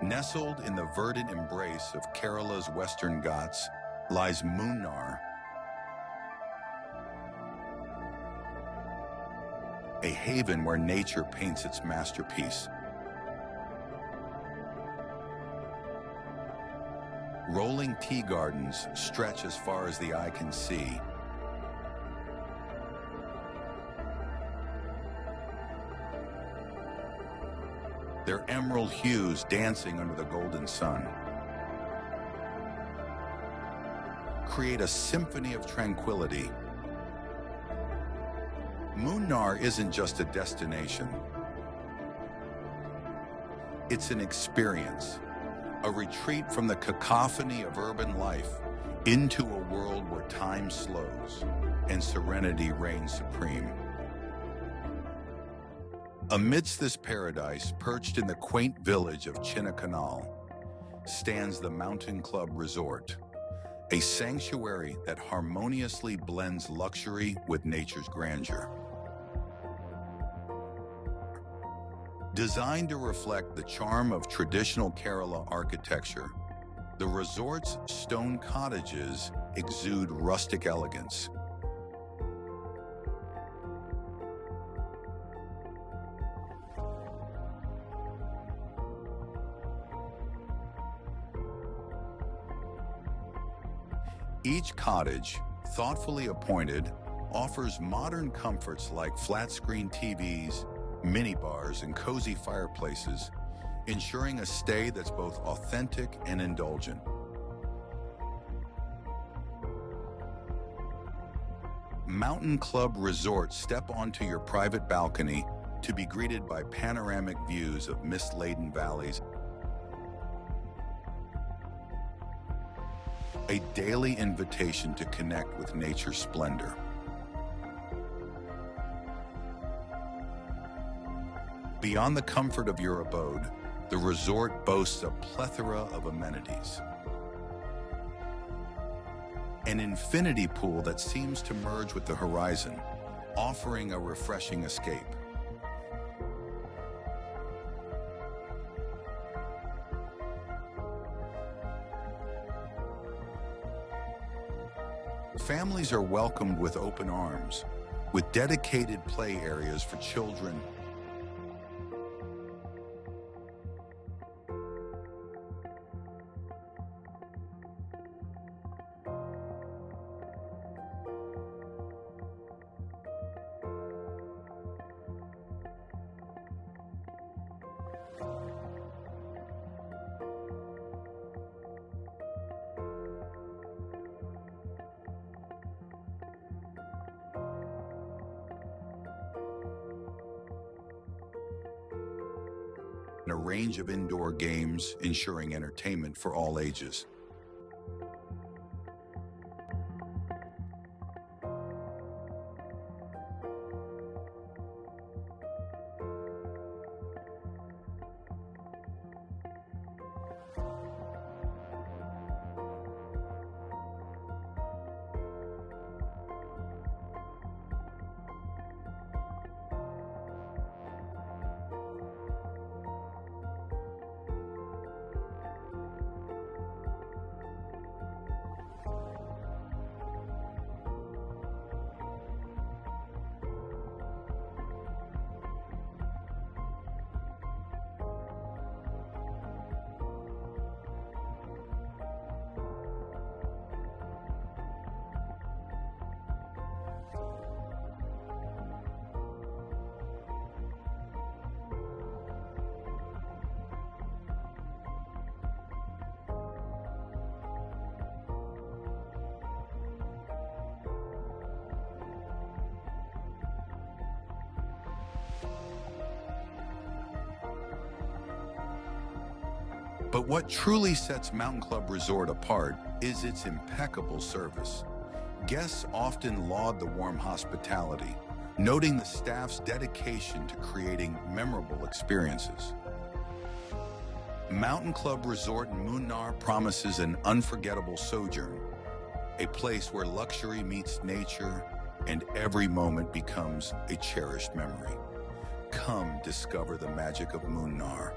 Nestled in the verdant embrace of Kerala's Western Ghats lies Munnar, a haven where nature paints its masterpiece. Rolling tea gardens stretch as far as the eye can see. Their emerald hues dancing under the golden sun create a symphony of tranquility. Munnar isn't just a destination. It's an experience, a retreat from the cacophony of urban life into a world where time slows and serenity reigns supreme. Amidst this paradise, perched in the quaint village of Chinnakanal, stands the Mountain Club Resort, a sanctuary that harmoniously blends luxury with nature's grandeur. Designed to reflect the charm of traditional Kerala architecture, the resort's stone cottages exude rustic elegance. Each cottage, thoughtfully appointed, offers modern comforts like flat-screen TVs, minibars, and cozy fireplaces, ensuring a stay that's both authentic and indulgent. Mountain Club Resorts step onto your private balcony to be greeted by panoramic views of mist-laden valleys, a daily invitation to connect with nature's splendor. Beyond the comfort of your abode, the resort boasts a plethora of amenities. An infinity pool that seems to merge with the horizon, offering a refreshing escape. Families are welcomed with open arms, with dedicated play areas for children. And a range of indoor games ensuring entertainment for all ages. But what truly sets Mountain Club Resort apart is its impeccable service. Guests often laud the warm hospitality, noting the staff's dedication to creating memorable experiences. Mountain Club Resort in Munnar promises an unforgettable sojourn, a place where luxury meets nature and every moment becomes a cherished memory. Come discover the magic of Munnar.